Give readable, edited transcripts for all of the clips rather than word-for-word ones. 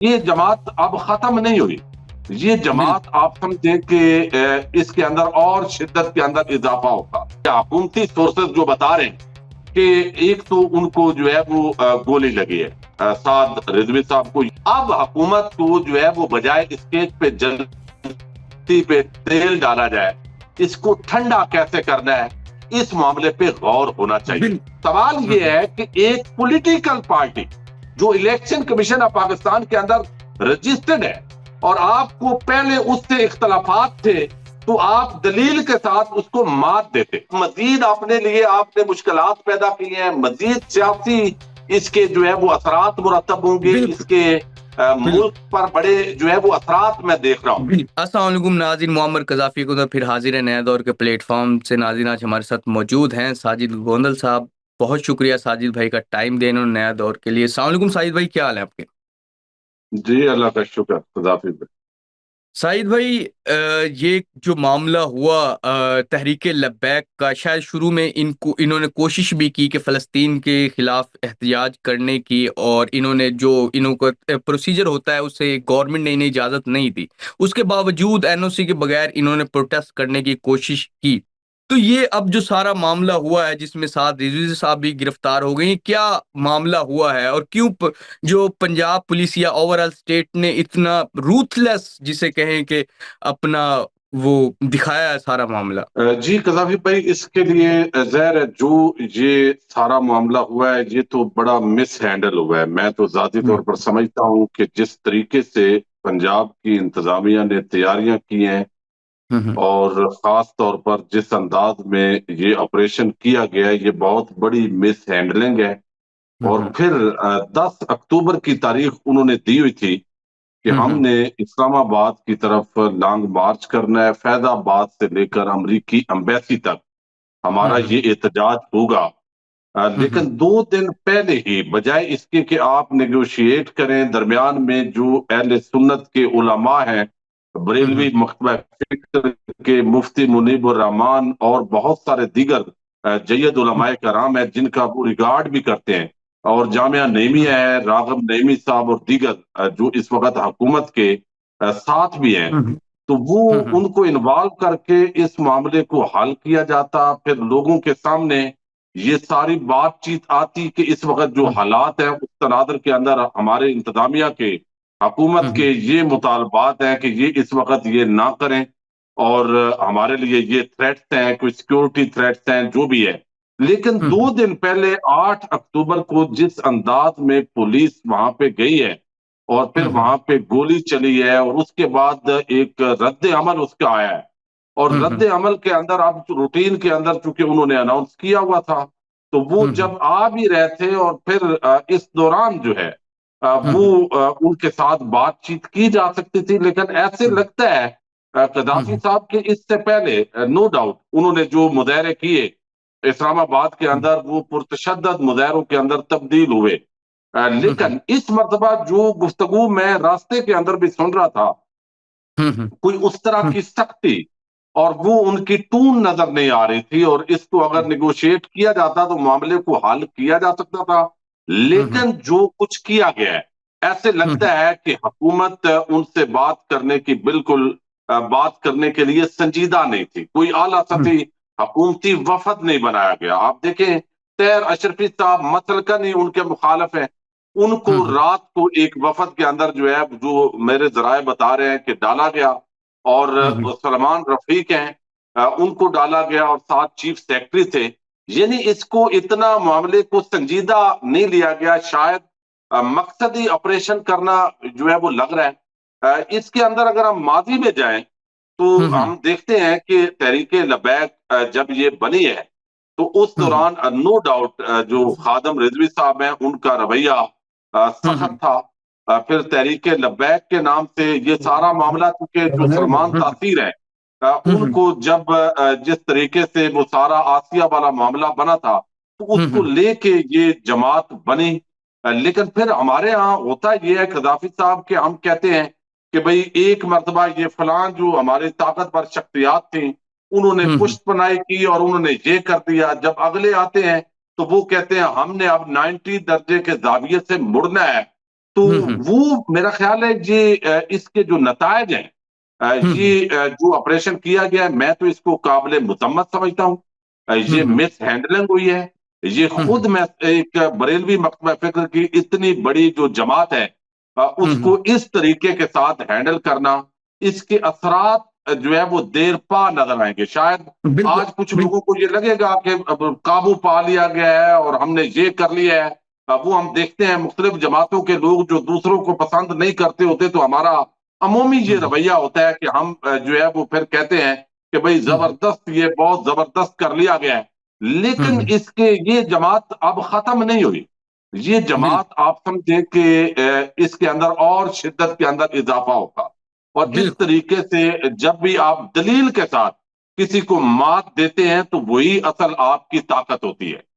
یہ جماعت اب ختم نہیں ہوئی. یہ جماعت آپ سمجھیں کہ اس کے اندر اور شدت کے اندر اضافہ ہوگا. حکومتی سورسز جو بتا رہے ہیں کہ ایک تو ان کو جو ہے وہ گولی لگی ہے سعد رضوی صاحب کو. اب حکومت کو جو ہے وہ بجائے اسٹیج پہ جلتی پہ تیل ڈالا جائے، اس کو ٹھنڈا کیسے کرنا ہے اس معاملے پہ غور ہونا چاہیے. سوال یہ ہے کہ ایک پولیٹیکل پارٹی جو الیکشن کمیشن آف پاکستان کے اندر رجسٹرڈ ہے اور آپ کو پہلے اس سے اختلافات تھے تو آپ دلیل کے ساتھ اس کو مات دیتے. مزید اپنے لیے آپ نے مشکلات پیدا کی ہیں، مزید سیاسی اس کے جو ہے وہ اثرات مرتب ہوں گے، اس کے ملک پر بڑے جو ہے وہ اثرات میں دیکھ رہا ہوں. السلام علیکم ناظرین، معمر قذافی کو پھر حاضر ہے نیا دور کے پلیٹ فارم سے. ناظرین آج ہمارے ساتھ موجود ہیں ساجد گوندل صاحب. بہت شکریہ ساجد بھائی کا ٹائم دینے نیا دور کے لیے. السلام علیکم ساجد بھائی، کیا حال ہے آپ کے؟ جی اللہ کا شکر. قذافی بھائی سعید بھائی، یہ جو معاملہ ہوا تحریک لبیک کا، شاید شروع میں انہوں نے کوشش بھی کی کہ فلسطین کے خلاف احتجاج کرنے کی، اور انہوں کو پروسیجر ہوتا ہے اس سے گورنمنٹ نے انہیں اجازت نہیں دی. اس کے باوجود این او سی کے بغیر انہوں نے پروٹیسٹ کرنے کی کوشش کی. تو یہ اب جو سارا معاملہ ہوا ہے جس میں سعد رضوی صاحب بھی گرفتار ہو گئی، کیا معاملہ ہوا ہے اور کیوں جو پنجاب پولیس یا اوور آل اسٹیٹ نے اتنا روتھ لیس جسے کہیں کہ اپنا وہ دکھایا ہے سارا معاملہ؟ جی قذافی بھائی، اس کے لیے ظاہر ہے جو یہ سارا معاملہ ہوا ہے یہ تو بڑا مس ہینڈل ہوا ہے. میں تو ذاتی طور پر سمجھتا ہوں کہ جس طریقے سے پنجاب کی انتظامیہ نے تیاریاں کی ہیں اور خاص طور پر جس انداز میں یہ آپریشن کیا گیا ہے، یہ بہت بڑی مس ہینڈلنگ ہے. اور پھر 10 اکتوبر کی تاریخ انہوں نے دی ہوئی تھی کہ ہم نے اسلام آباد کی طرف لانگ مارچ کرنا ہے، فیض آباد سے لے کر امریکی ایمبیسی تک ہمارا یہ احتجاج ہوگا. لیکن 2 دن پہلے ہی بجائے اس کے کہ آپ نیگوشیٹ کریں، درمیان میں جو اہل سنت کے علماء ہیں، بریلوی مکتبہ فکر کے مفتی منیب الرحمان اور بہت سارے دیگر جید علماء کرام ہیں جن کا وہ ریگارڈ بھی کرتے ہیں، اور جامعہ نعیمیہ ہے، راغب نعیمی صاحب اور دیگر جو اس وقت حکومت کے ساتھ بھی ہیں، تو وہ ان کو انوالو کر کے اس معاملے کو حل کیا جاتا. پھر لوگوں کے سامنے یہ ساری بات چیت آتی کہ اس وقت جو حالات ہیں اس تناظر کے اندر ہمارے انتظامیہ کے، حکومت کے یہ مطالبات ہیں کہ یہ اس وقت یہ نہ کریں، اور ہمارے لیے یہ تھریٹس ہیں، کوئی سیکیورٹی تھریٹس ہیں، جو بھی ہے. لیکن 2 دن پہلے 8 اکتوبر کو جس انداز میں پولیس وہاں پہ گئی ہے اور پھر وہاں پہ گولی چلی ہے، اور اس کے بعد ایک رد عمل اس کا آیا ہے، اور رد عمل کے اندر اب روٹین کے اندر چونکہ انہوں نے اناؤنس کیا ہوا تھا تو وہ جب آ بھی رہے تھے، اور پھر اس دوران جو ہے وہ ان کے ساتھ بات چیت کی جا سکتی تھی. لیکن ایسے لگتا ہے قذافی صاحب کے اس سے پہلے نو ڈاؤٹ انہوں نے جو مظاہرے کیے اسلام آباد کے اندر وہ پرتشدد مظاہروں کے اندر تبدیل ہوئے. لیکن اس مرتبہ جو گفتگو میں راستے کے اندر بھی سن رہا تھا، کوئی اس طرح کی سختی اور وہ ان کی ٹون نظر نہیں آ رہی تھی، اور اس کو اگر نیگوشیٹ کیا جاتا تو معاملے کو حل کیا جا سکتا تھا. لیکن جو کچھ کیا گیا ہے، ایسے لگتا ہے کہ حکومت ان سے بات کرنے کی بالکل بات کرنے کے لیے سنجیدہ نہیں تھی. کوئی اعلیٰ سطحی حکومتی وفد نہیں بنایا گیا. آپ دیکھیں طاہر اشرفی صاحب مسلکن ہی ان کے مخالف ہیں، ان کو رات کو ایک وفد کے اندر جو ہے جو میرے ذرائع بتا رہے ہیں کہ ڈالا گیا، اور سلمان رفیق ہیں ان کو ڈالا گیا، اور ساتھ چیف سیکرٹری تھے. یعنی اس کو اتنا معاملے کو سنجیدہ نہیں لیا گیا. شاید مقصدی آپریشن کرنا جو ہے وہ لگ رہا ہے. اس کے اندر اگر ہم ماضی میں جائیں تو ہم دیکھتے ہیں کہ تحریک لبیک جب یہ بنی ہے تو اس دوران نو ڈاؤٹ جو خادم رضوی صاحب ہیں ان کا رویہ سخت تھا. پھر تحریک لبیک کے نام سے یہ سارا معاملہ، کیونکہ جو سلمان تاثیر ہے ان کو جب جس طریقے سے وہ سارا آسیہ والا معاملہ بنا تھا تو اس کو لے کے یہ جماعت بنی. لیکن پھر ہمارے ہاں ہوتا یہ ہے قذافی صاحب کہ ہم کہتے ہیں کہ بھئی ایک مرتبہ یہ فلان جو ہمارے طاقتور شخصیات تھیں انہوں نے پشت پناہی کی اور انہوں نے یہ کر دیا. جب اگلے آتے ہیں تو وہ کہتے ہیں ہم نے اب 90 درجے کے زاویے سے مڑنا ہے تو ہوں وہ میرا خیال ہے یہ اس کے جو نتائج ہیں، ہوں یہ جو آپریشن کیا گیا ہے، میں تو اس کو قابل مذمت سمجھتا ہوں۔ یہ ہوں مس ہینڈلنگ ہوئی ہے۔ یہ ہوں خود میں ایک بریلوی مکتبہ فکر کی اتنی بڑی جو جماعت ہے، اس ہوں کو اس طریقے کے ساتھ ہینڈل کرنا، اس کے اثرات جو ہے وہ دیر پا نظر آئیں گے۔ شاید بالکل آج کچھ بالکل لوگوں کو یہ لگے گا کہ اب قابو پا لیا گیا ہے اور ہم نے یہ کر لیا ہے۔ وہ ہم دیکھتے ہیں مختلف جماعتوں کے لوگ جو دوسروں کو پسند نہیں کرتے ہوتے، تو ہمارا عمومی یہ ہوں رویہ ہوتا ہے کہ ہم جو ہے وہ پھر کہتے ہیں کہ بھئی ہوں زبردست، یہ بہت زبردست کر لیا گیا ہے۔ لیکن ہوں اس کے یہ جماعت اب ختم نہیں ہوئی۔ یہ بالکل جماعت آپ سمجھیں کہ اس کے اندر اور شدت کے اندر اضافہ ہوگا، اور اس بالکل طریقے سے جب بھی آپ دلیل کے ساتھ کسی کو مات دیتے ہیں تو وہی اصل آپ کی طاقت ہوتی ہے۔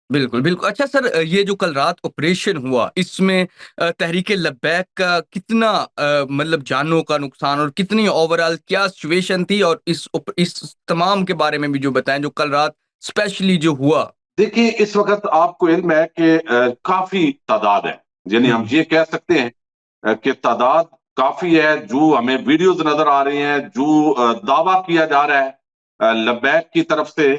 بالکل بالکل اچھا سر، یہ جو کل رات آپریشن ہوا اس میں تحریک لبیک کا کتنا مطلب جانوں کا نقصان اور کتنی اوور آل کیا سچویشن تھی، اور اس تمام کے بارے میں بھی جو بتائیں جو کل رات اسپیشلی جو ہوا؟ دیکھیے، اس وقت آپ کو علم ہے کہ کافی تعداد ہے، یعنی ہم ہوں یہ کہہ سکتے ہیں کہ تعداد کافی ہے۔ جو ہمیں ویڈیوز نظر آ رہی ہیں، جو دعویٰ کیا جا رہا ہے لبیک کی طرف سے،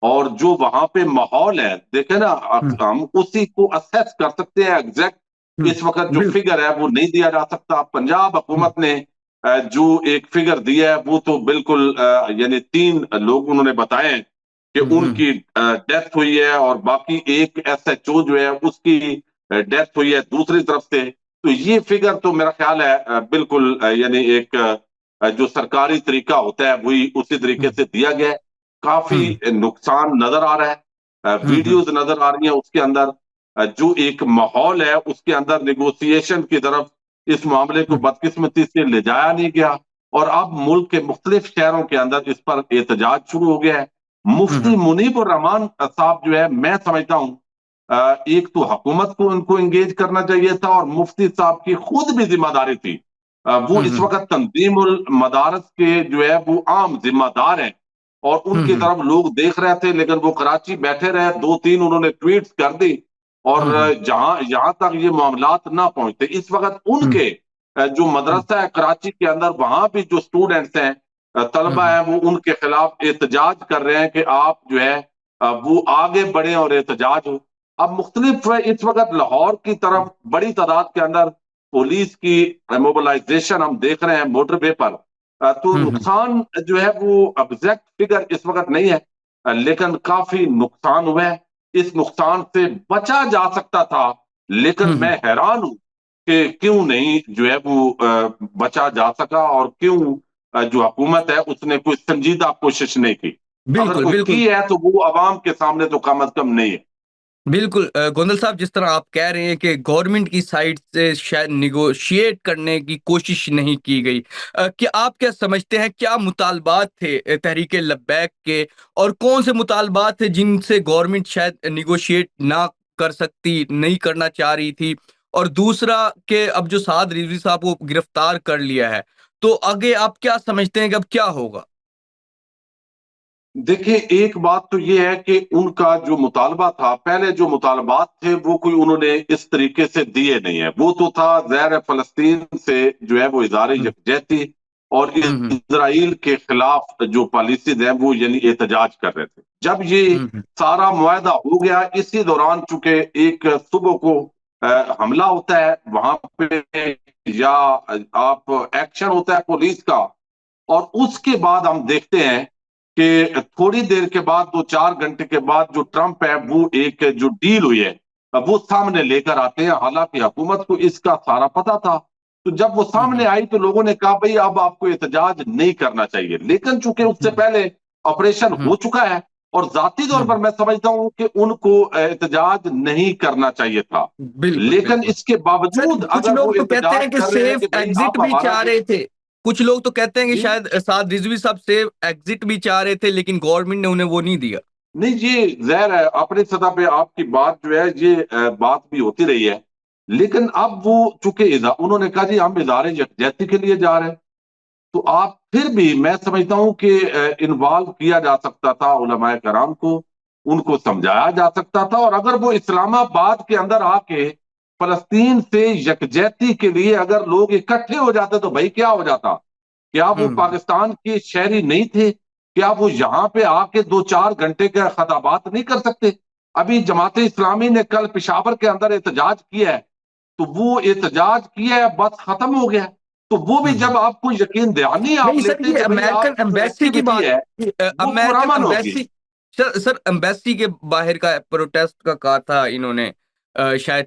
اور جو وہاں پہ ماحول ہے، دیکھیں نا، ہوں ہم اسی کو اسیس کر سکتے ہیں۔ ایگزیکٹ ہوں اس وقت جو بالکل فگر ہے وہ نہیں دیا جا سکتا۔ پنجاب ہوں حکومت نے جو ایک فگر دیا ہے وہ تو بالکل یعنی 3 لوگ انہوں نے بتائے ہیں کہ ان ہوں کی ڈیتھ ہوئی ہے، اور باقی ایک ایس ایچ او جو ہے اس کی ڈیتھ ہوئی ہے دوسری طرف سے۔ تو یہ فگر تو میرا خیال ہے بالکل یعنی ایک جو سرکاری طریقہ ہوتا ہے وہی اسی طریقے ہوں سے دیا گیا ہے۔ کافی ہوں نقصان نظر آ رہا ہے، ہوں ہوں ویڈیوز نظر آ رہی ہیں اس کے اندر۔ جو ایک ماحول ہے اس کے اندر نیگوسیشن کی طرف اس معاملے کو ہوں بدقسمتی سے لے جایا نہیں گیا، اور اب ملک کے مختلف شہروں کے اندر اس پر احتجاج شروع ہو گیا ہے۔ ہوں مفتی منیب الرحمان صاحب جو ہے، میں سمجھتا ہوں ایک تو حکومت کو ان کو انگیج کرنا چاہیے تھا، اور مفتی صاحب کی خود بھی ذمہ داری تھی۔ وہ ہوں اس ہوں وقت تنظیم المدارس کے جو ہے وہ عام ذمہ دار ہیں، اور ان ہوں کی طرف لوگ دیکھ رہے تھے، لیکن وہ کراچی بیٹھے رہے۔ 2-3 انہوں نے ٹویٹس کر دی، اور ہوں ہوں یہاں تک یہ معاملات نہ پہنچتے، اس وقت ان ہوں کے جو مدرسہ ہے کراچی کے اندر، وہاں بھی جو اسٹوڈنٹس ہیں، طلبہ ہوں ہیں، وہ ان کے خلاف احتجاج کر رہے ہیں کہ آپ جو ہے وہ آگے بڑھیں اور احتجاج ہو۔ اب مختلف اس وقت لاہور کی طرف بڑی تعداد کے اندر پولیس کی موبلائزیشن ہم دیکھ رہے ہیں موٹر وے پر۔ تو ہوں نقصان جو ہے وہ ایگزیکٹ فگر اس وقت نہیں ہے، لیکن کافی نقصان ہوا ہے۔ اس نقصان سے بچا جا سکتا تھا، لیکن ہوں میں حیران ہوں کہ کیوں نہیں جو ہے وہ بچا جا سکا، اور کیوں جو حکومت ہے اس نے کوئی سنجیدہ کوشش نہیں کی۔ اگر بالکل کوئی بالکل کی ہے تو وہ عوام کے سامنے تو کم از کم نہیں ہے۔ بالکل گوندل صاحب، جس طرح آپ کہہ رہے ہیں کہ گورنمنٹ کی سائڈ سے شاید نیگوشیٹ کرنے کی کوشش نہیں کی گئی، کہ آپ کیا سمجھتے ہیں کیا مطالبات تھے تحریک لبیک کے، اور کون سے مطالبات تھے جن سے گورنمنٹ شاید نیگوشیٹ نہ کر سکتی، نہیں کرنا چاہ رہی تھی؟ اور دوسرا کہ اب جو سعد رضوی صاحب کو گرفتار کر لیا ہے، تو آگے آپ کیا سمجھتے ہیں کہ اب کیا ہوگا؟ دیکھیں، ایک بات تو یہ ہے کہ ان کا جو مطالبہ تھا، پہلے جو مطالبات تھے وہ کوئی انہوں نے اس طریقے سے دیے نہیں ہیں۔ وہ تو تھا زیر فلسطین سے جو ہے وہ اظہار ہوں یکجہتی، اور ہوں اسرائیل کے خلاف جو پالیسیز ہیں وہ یعنی احتجاج کر رہے تھے۔ جب یہ ہوں سارا معاہدہ ہو گیا، اسی دوران چونکہ ایک صبح کو حملہ ہوتا ہے وہاں پہ، یا آپ ایکشن ہوتا ہے پولیس کا، اور اس کے بعد ہم دیکھتے ہیں کہ تھوڑی دیر کے بعد، 2-4 گھنٹے کے بعد، جو ٹرمپ ہے وہ ایک جو ڈیل ہوئی ہے وہ سامنے لے کر آتے ہیں۔ حالانکہ حکومت کو اس کا سارا پتا تھا۔ تو جب وہ ہوں سامنے آئی تو لوگوں نے کہا بھئی اب آپ کو احتجاج نہیں کرنا چاہیے، لیکن چونکہ اس سے ہوں پہلے آپریشن ہوں ہو چکا ہے، اور ذاتی طور ہوں پر میں سمجھتا ہوں کہ ان کو احتجاج نہیں کرنا چاہیے تھا۔ بالکل لیکن بالکل اس کے سر، باوجود کچھ اگر لوگ وہ تو کہتے ہیں احتجاج کہ کر رہے ہیں سیف کہ بھئی ایگزٹ آپ بھی ہمارا چاہ جو، رہے تھے، کچھ لوگ تو کہتے ہیں کہ جی، شاید سعد رضوی صاحب سیف ایگزٹ بھی چاہ رہے تھے لیکن گورنمنٹ نے انہیں وہ نہیں دیا۔ نہیں، یہ ظاہر ہے اپنی سطح پہ آپ کی بات جو ہے یہ بات بھی ہوتی رہی ہے، لیکن اب وہ چونکہ انہوں نے کہا جی ہم ادارے یکجہتی کے لیے جا رہے ہیں، تو آپ پھر بھی میں سمجھتا ہوں کہ انوالو کیا جا سکتا تھا علماء کرام کو، ان کو سمجھایا جا سکتا تھا، اور اگر وہ اسلام آباد کے اندر آ کے فلسطین سے یکجہتی کے لیے اگر لوگ اکٹھے ہو جاتے تو بھائی کیا ہو جاتا؟ کیا وہ ہوں پاکستان کے شہری نہیں تھے؟ کیا وہ یہاں پہ آ کے 2-4 گھنٹے کے خطابات نہیں کر سکتے؟ ابھی جماعت اسلامی نے کل پشاور کے اندر احتجاج کیا ہے، تو وہ احتجاج کیا ہے، بس ختم ہو گیا۔ تو وہ بھی ہوں جب آپ کو یقین دہانی آپ نہیں سر، لیتے یہ کہ بھئی امریکن آپ جو ایمبیسی کی ایکٹیویٹی بات، ہے وہ امریکن پرامن ہوگی۔ ایمبیسی، سر ایمبیسی کے باہر کا پروٹیسٹ کا کہا تھا انہوں نے، شاید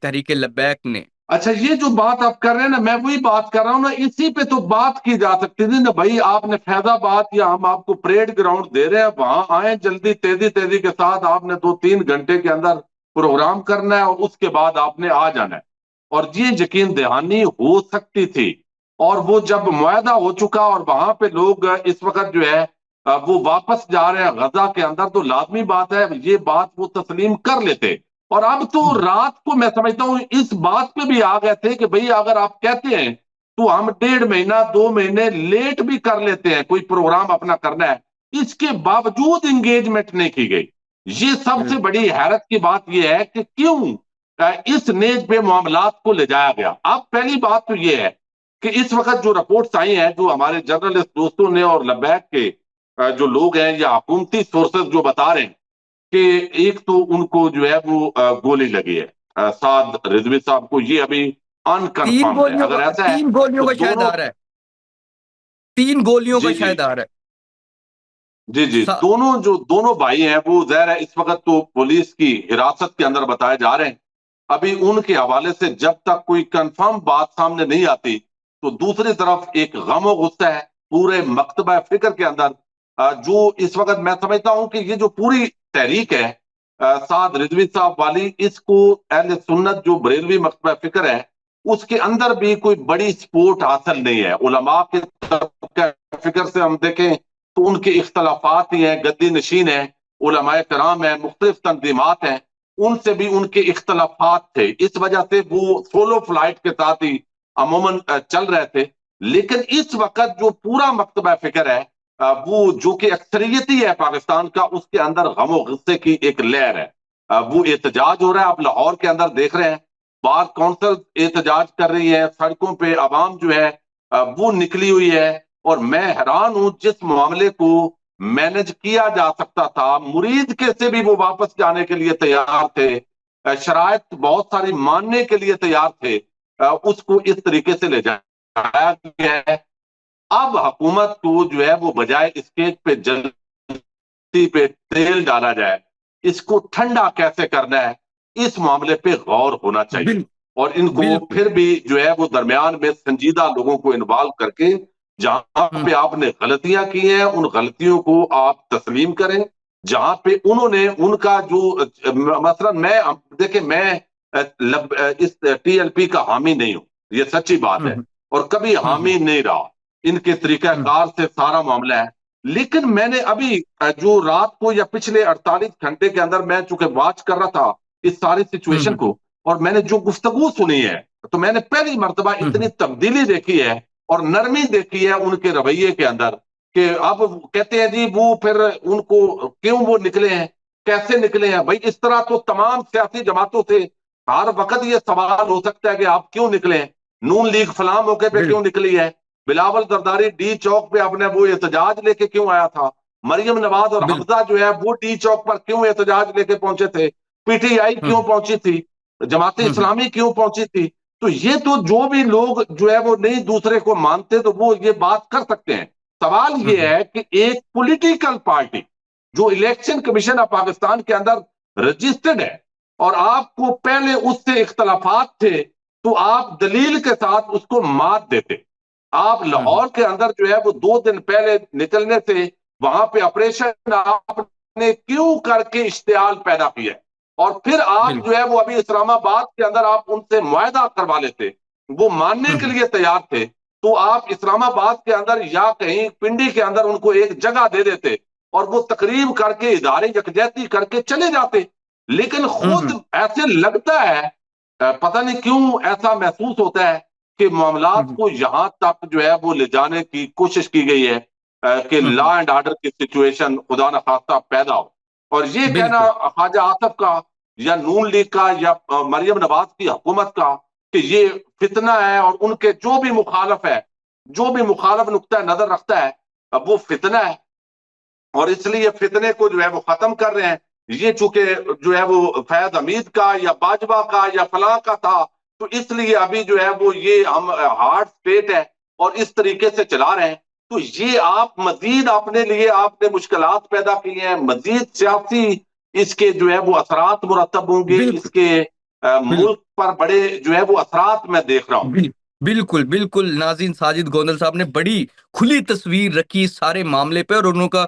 تحریک لبیک نے۔ اچھا، یہ جو بات آپ کر رہے ہیں نا، میں وہی بات کر رہا ہوں نا، اسی پہ تو بات کی جا سکتی تھی نا بھائی۔ آپ نے فیض آباد یا ہم آپ کو پریڈ گراؤنڈ دے رہے ہیں، وہاں آئیں جلدی تیزی کے ساتھ، آپ نے 2-3 گھنٹے کے اندر پروگرام کرنا ہے اور اس کے بعد آپ نے آ جانا ہے، اور یہ یقین دہانی ہو سکتی تھی۔ اور وہ جب معاہدہ ہو چکا اور وہاں پہ لوگ اس وقت جو ہے وہ واپس جا رہے ہیں غزہ کے اندر، تو لازمی بات ہے یہ بات وہ تسلیم کر لیتے۔ اور اب تو رات کو میں سمجھتا ہوں اس بات پہ بھی آ گئے تھے کہ بھئی اگر آپ کہتے ہیں تو ہم 1.5 مہینہ 2 مہینے لیٹ بھی کر لیتے ہیں، کوئی پروگرام اپنا کرنا ہے، اس کے باوجود انگیجمنٹ نہیں کی گئی۔ یہ سب سے بڑی حیرت کی بات یہ ہے کہ کیوں اس نیز پہ معاملات کو لے جایا گیا۔ اب پہلی بات تو یہ ہے کہ اس وقت جو رپورٹس آئی ہیں، جو ہمارے جرنلسٹ دوستوں نے اور لبیک کے جو لوگ ہیں یا حکومتی سورسز جو بتا رہے ہیں کہ ایک تو ان کو جو ہے وہ گولی لگی ہے، سعد رضوی صاحب کو، یہ ابھی تین انکنفرمڈ ہے۔ گولیوں کا اگر ایسا ہے تین گولیوں تو کا شاید دونوں، آ رہا ہے، 3 گولیوں کا جی جی شاید آ رہا جی جی، ہے۔ دونوں بھائی ہیں وہ ظاہر ہے اس وقت تو پولیس کی حراست کے اندر بتائے جا رہے ہیں۔ ابھی ان کے حوالے سے جب تک کوئی کنفرم بات سامنے نہیں آتی تو دوسری طرف ایک غم و غصہ ہے پورے مکتبہ فکر کے اندر، جو اس وقت میں سمجھتا ہوں کہ یہ جو پوری تحریک ہے سعد رضوی صاحب والی، اس کو اہل سنت جو بریلوی مکتبہ فکر ہے اس کے اندر بھی کوئی بڑی سپورٹ حاصل نہیں ہے۔ علماء کے فکر سے ہم دیکھیں تو ان کے اختلافات ہی ہیں، گدی نشین ہیں، علماء کرام ہیں، مختلف تنظیمات ہیں، ان سے بھی ان کے اختلافات تھے، اس وجہ سے وہ سولو فلائٹ کے ساتھ ہی عموماً چل رہے تھے۔ لیکن اس وقت جو پورا مکتبہ فکر ہے وہ جو کہ اکثریتی ہے پاکستان کا، اس کے اندر غم و غصے کی ایک لہر ہے۔ وہ احتجاج ہو رہا ہے، آپ لاہور کے اندر دیکھ رہے ہیں، بار کونسل احتجاج کر رہی ہے، سڑکوں پہ عوام جو ہے وہ نکلی ہوئی ہے۔ اور میں حیران ہوں، جس معاملے کو مینج کیا جا سکتا تھا، مرید کے سے بھی وہ واپس جانے کے لیے تیار تھے، شرائط بہت ساری ماننے کے لیے تیار تھے، اس کو اس طریقے سے لے جایا گیا ہے۔ اب حکومت کو جو ہے وہ بجائے اسکیج پہ جلدی پہ تیل ڈالا جائے، اس کو ٹھنڈا کیسے کرنا ہے اس معاملے پہ غور ہونا چاہیے، بال اور ان کو بالکل۔ پھر بھی جو ہے وہ درمیان میں سنجیدہ لوگوں کو انوالو کر کے جہاں ہوں پہ آپ نے غلطیاں کی ہیں ان غلطیوں کو آپ تسلیم کریں، جہاں پہ انہوں نے ان کا جو مثلا میں دیکھیں میں اس ٹی ایل پی کا حامی نہیں ہوں، یہ سچی بات ہے، ہوں اور کبھی ہوں حامی نہیں رہا، ان کے طریقہ ہوں کار سے سارا معاملہ ہے۔ لیکن میں نے ابھی جو رات کو یا پچھلے 48 گھنٹے کے اندر میں چونکہ واچ کر رہا تھا اس ساری سچویشن ہوں کو، اور میں نے جو گفتگو سنی ہے، تو میں نے پہلی مرتبہ اتنی ہوں تبدیلی دیکھی ہے اور نرمی دیکھی ہے ان کے رویے کے اندر، کہ اب کہتے ہیں جی وہ پھر ان کو کیوں وہ نکلے ہیں، کیسے نکلے ہیں؟ بھائی اس طرح تو تمام سیاسی جماعتوں سے ہر وقت یہ سوال ہو سکتا ہے کہ آپ کیوں نکلے ہیں؟ نون لیگ فلاں موقع پہ بال کیوں نکلی ہے؟ بلاول زرداری ڈی چوک پہ اپنے وہ احتجاج لے کے کیوں آیا تھا؟ مریم نواز اور بال حمزہ جو ہے وہ ڈی چوک پر کیوں احتجاج لے کے پہنچے تھے؟ پی ٹی آئی ہوں کیوں پہنچی تھی؟ جماعت ہوں اسلامی کیوں پہنچی تھی؟ تو یہ تو جو بھی لوگ جو ہے وہ نہیں دوسرے کو مانتے تو وہ یہ بات کر سکتے ہیں۔ سوال یہ ہوں ہے کہ ایک پولیٹیکل پارٹی جو الیکشن کمیشن آف پاکستان کے اندر رجسٹرڈ ہے، اور آپ کو پہلے اس سے اختلافات تھے، تو آپ دلیل کے ساتھ اس کو مات دیتے۔ آپ ہوں لاہور کے اندر جو ہے وہ 2 دن پہلے نکلنے سے وہاں پہ آپریشن آپ نے کیوں کر کے اشتعال پیدا کیا ہے؟ اور پھر آپ بال جو ہے وہ ابھی اسلام آباد کے اندر آپ ان سے معاہدہ کروا لیتے، وہ ماننے کے ہوں لیے تیار تھے، تو آپ اسلام آباد کے اندر یا کہیں پنڈی کے اندر ان کو ایک جگہ دے دیتے اور وہ تقریب کر کے ادارے یکجہتی کر کے چلے جاتے۔ لیکن خود ہوں ایسے لگتا ہے، پتہ نہیں کیوں ایسا محسوس ہوتا ہے کہ معاملات ہوں کو یہاں تک جو ہے وہ لے جانے کی کوشش کی گئی ہے کہ لا ہوں اینڈ آرڈر کی سچویشن خدا نخواستہ پیدا ہو۔ اور یہ کہنا بالکل۔ خواجہ آصف کا یا نون لیگ کا یا مریم نواز کی حکومت کا کہ یہ فتنہ ہے، اور ان کے جو بھی مخالف ہے، جو بھی مخالف نقطہ نظر رکھتا ہے، اب وہ فتنہ ہے، اور اس لیے فتنے کو جو ہے وہ ختم کر رہے ہیں۔ یہ چونکہ جو ہے وہ فیض حمید کا یا باجوہ کا یا فلاں کا تھا، تو اس لیے ابھی جو ہے وہ یہ ہم ہارڈ اسٹیٹ ہے اور اس طریقے سے چلا رہے ہیں۔ تو یہ آپ مزید اپنے لیے آپ نے مشکلات پیدا کی ہیں، مزید سیاسی اس کے جو ہے وہ اثرات مرتب ہوں گے، بالکل اس کے بالکل ملک پر بڑے جو ہے وہ اثرات میں دیکھ رہا ہوں۔ بالکل بالکل ناظرین، ساجد گوندل صاحب نے بڑی کھلی تصویر رکھی اس سارے معاملے پہ، اور انہوں کا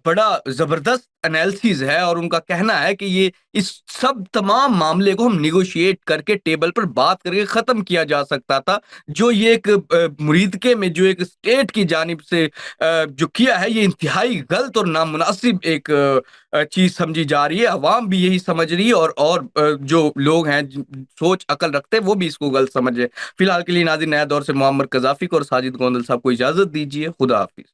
بڑا زبردست انالیسز ہے، اور ان کا کہنا ہے کہ یہ اس سب تمام معاملے کو ہم نیگوشیٹ کر کے ٹیبل پر بات کر کے ختم کیا جا سکتا تھا۔ جو یہ ایک مریدکے میں جو ایک اسٹیٹ کی جانب سے جو کیا ہے، یہ انتہائی غلط اور نامناسب ایک چیز سمجھی جا رہی ہے۔ عوام بھی یہی سمجھ رہی ہے، اور جو لوگ ہیں سوچ عقل رکھتے ہیں وہ بھی اس کو غلط سمجھے۔ فی الحال کے لیے ناظرین، نیا دور سے معمر قذافی کو اور ساجد گوندل صاحب کو اجازت دیجیے۔ خدا حافظ۔